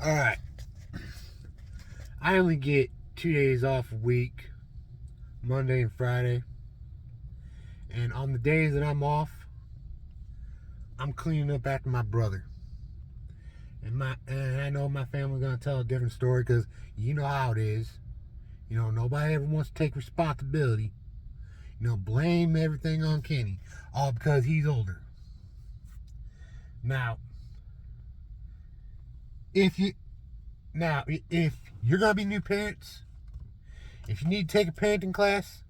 All right. I only get 2 days off a week, Monday and Friday. And on the days that I'm off, I'm cleaning up after my brother. And I know my family's gonna tell a different story because you know how it is. You know, nobody ever wants to take responsibility. You know, blame everything on Kenny, all because he's older. Now, if you're gonna be new parents, if you need to take a parenting class,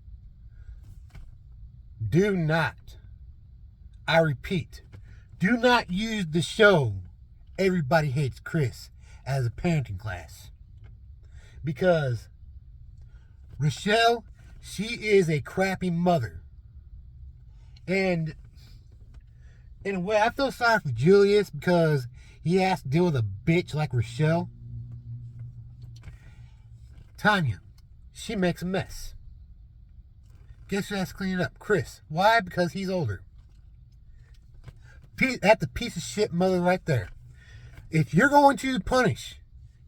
do not, I repeat, do not use the show Everybody Hates Chris as a parenting class. Because Rochelle, she is a crappy mother. And in a way, I feel sorry for Julius because he has to deal with a bitch like Rochelle. Tanya, she makes a mess. Guess who has to clean it up? Chris. Why? Because he's older. That's a piece of shit mother right there. If you're going to punish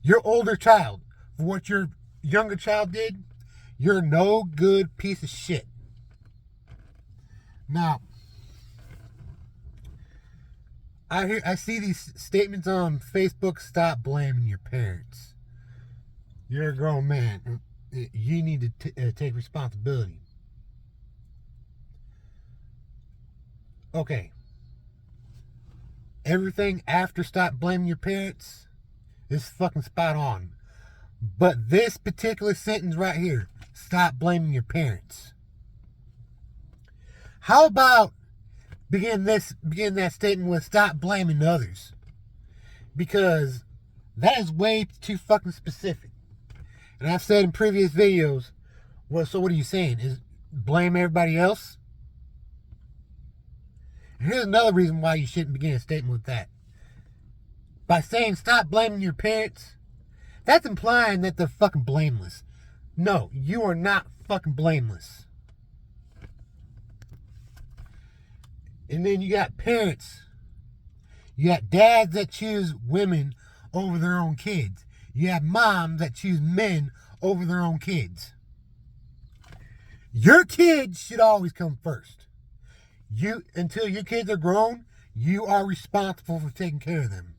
your older child for what your younger child did, you're no good piece of shit. Now, I see these statements on Facebook. Stop blaming your parents. You're a grown man. You need to take responsibility. Okay. Everything after stop blaming your parents is fucking spot on. But this particular sentence right here, stop blaming your parents. How about begin that statement with stop blaming others? Because that is way too fucking specific. And I've said in previous videos, well, so what are you saying? Is blame everybody else? And here's another reason why you shouldn't begin a statement with that. By saying stop blaming your parents, that's implying that they're fucking blameless. No, you are not fucking blameless. And then you got parents. You got dads that choose women over their own kids. You have moms that choose men over their own kids. Your kids should always come first. Until your kids are grown, you are responsible for taking care of them.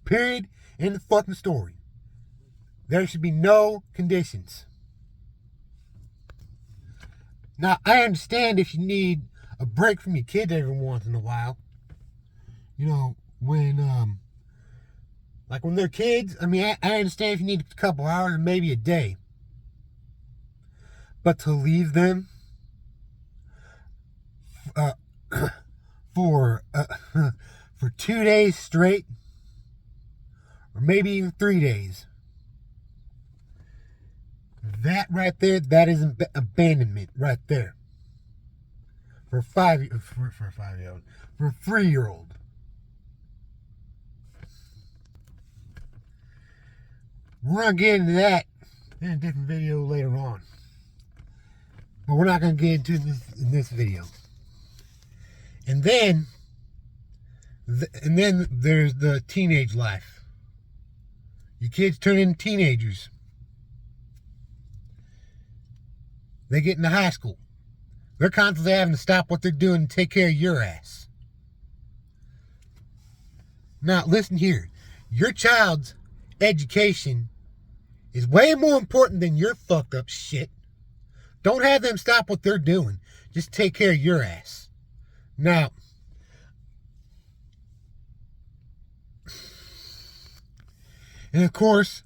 Period. End the fucking story. There should be no conditions. Now, I understand if you need a break from your kid every once in a while. You know, when they're kids, I mean, I understand if you need a couple hours or maybe a day. But to leave them for 2 days straight, or maybe even 3 days, that right there, that is abandonment right there. For a 5-year-old, for a 3-year-old. We're gonna get into that in a different video later on, but we're not gonna get into this in this video. And then there's the teenage life. Your kids turn into teenagers. They get into high school. They're constantly having to stop what they're doing to take care of your ass. Now, listen here. Your child's education is way more important than your fucked up shit. Don't have them stop what they're doing. Just take care of your ass. Now, and of course,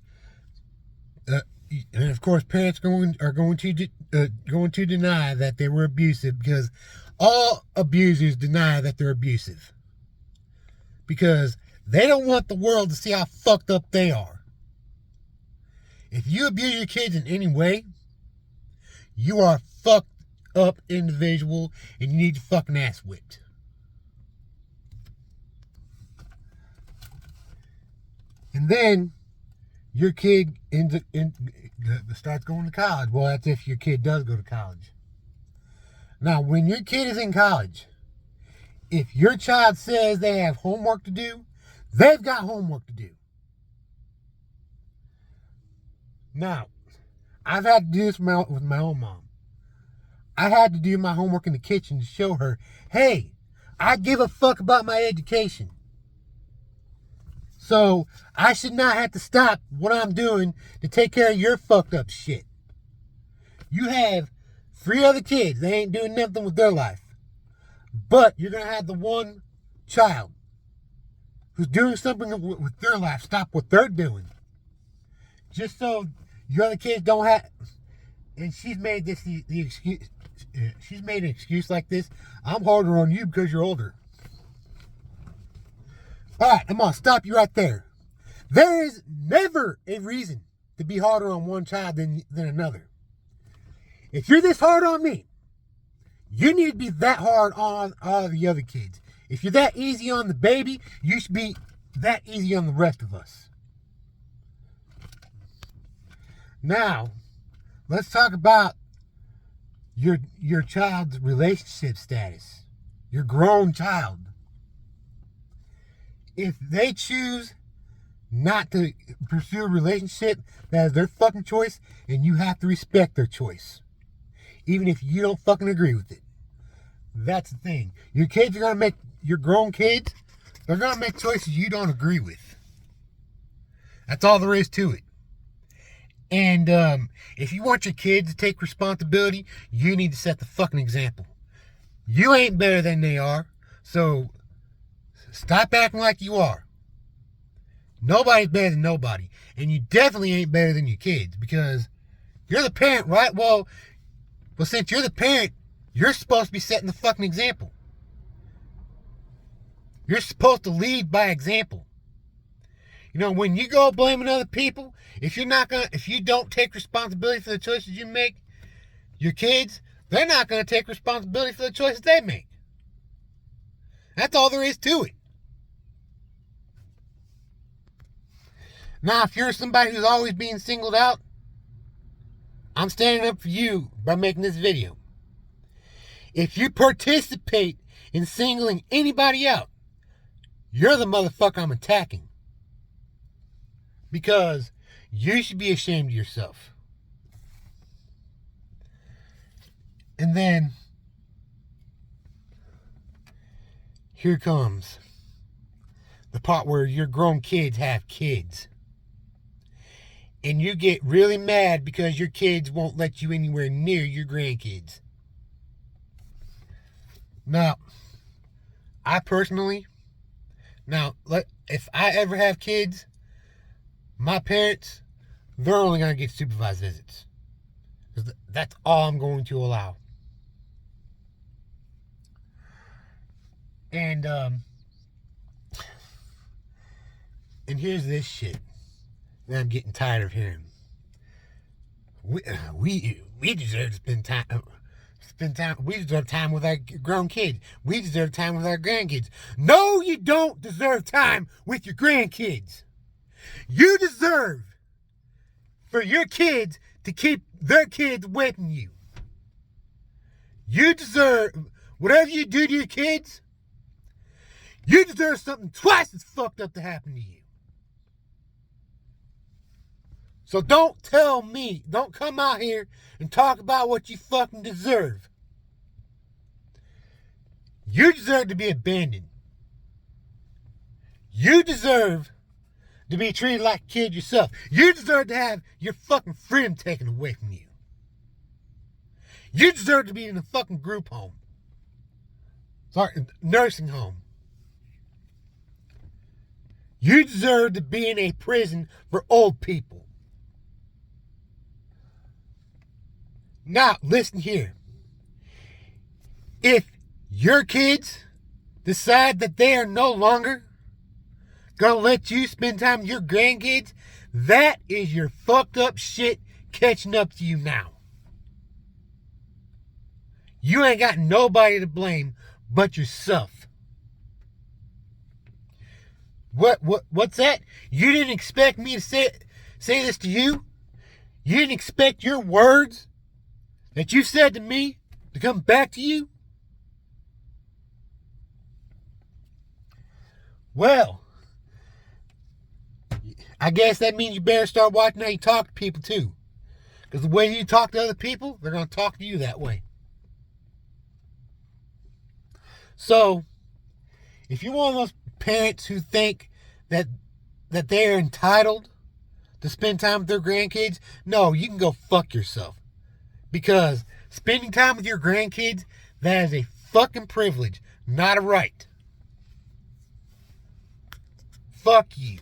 parents are going to deny that they were abusive, because all abusers deny that they're abusive, because they don't want the world to see how fucked up they are. If you abuse your kids in any way, you are a fucked up individual and you need your fucking ass whipped. And then your kid starts going to college. Well, that's if your kid does go to college. Now, when your kid is in college, if your child says they have homework to do, they've got homework to do. Now, I've had to do this with my own mom. I had to do my homework in the kitchen to show her, hey, I give a fuck about my education. So I should not have to stop what I'm doing to take care of your fucked up shit. You have 3 other kids. They ain't doing nothing with their life. But you're going to have the one child who's doing something with their life. Stop what they're doing. Just so your other kids don't have... And she's made this the excuse... She's made an excuse like this. I'm harder on you because you're older. Alright, I'm going to stop you right there. There is never a reason to be harder on one child than another. If you're this hard on me, you need to be that hard on all the other kids. If you're that easy on the baby, you should be that easy on the rest of us. Now, let's talk about your child's relationship status. Your grown child. If they choose not to pursue a relationship, that is their fucking choice, and you have to respect their choice. Even if you don't fucking agree with it. That's the thing. Your kids are going to make, your grown kids, they're going to make choices you don't agree with. That's all there is to it. And if you want your kids to take responsibility, you need to set the fucking example. You ain't better than they are, so stop acting like you are. Nobody's better than nobody. And you definitely ain't better than your kids, because you're the parent, right? Well, since you're the parent, you're supposed to be setting the fucking example. You're supposed to lead by example. You know, when you go blaming other people, if you don't take responsibility for the choices you make, your kids, they're not going to take responsibility for the choices they make. That's all there is to it. Now, if you're somebody who's always being singled out, I'm standing up for you by making this video. If you participate in singling anybody out, you're the motherfucker I'm attacking. Because you should be ashamed of yourself. And then, here comes the part where your grown kids have kids. And you get really mad because your kids won't let you anywhere near your grandkids. Now, I personally, if I ever have kids, my parents, they're only going to get supervised visits. That's all I'm going to allow. And here's this shit that I'm getting tired of hearing. We deserve to spend time. We deserve time with our grown kids. We deserve time with our grandkids. No, you don't deserve time with your grandkids. You deserve for your kids to keep their kids away from you. You deserve, whatever you do to your kids, you deserve something twice as fucked up to happen to you. So don't tell me, don't come out here and talk about what you fucking deserve. You deserve to be abandoned. You deserve to be treated like a kid yourself. You deserve to have your fucking freedom taken away from you. You deserve to be in a fucking group home. Nursing home. You deserve to be in a prison for old people. Now, listen here. If your kids decide that they are no longer gonna let you spend time with your grandkids, that is your fucked up shit catching up to you now. You ain't got nobody to blame but yourself. What's that? You didn't expect me to say this to you? You didn't expect your words that you said to me to come back to you? Well, I guess that means you better start watching how you talk to people too. Because the way you talk to other people, they're going to talk to you that way. So, if you're one of those parents who think that they're entitled to spend time with their grandkids, no, you can go fuck yourself. Because spending time with your grandkids, that is a fucking privilege, not a right. Fuck you.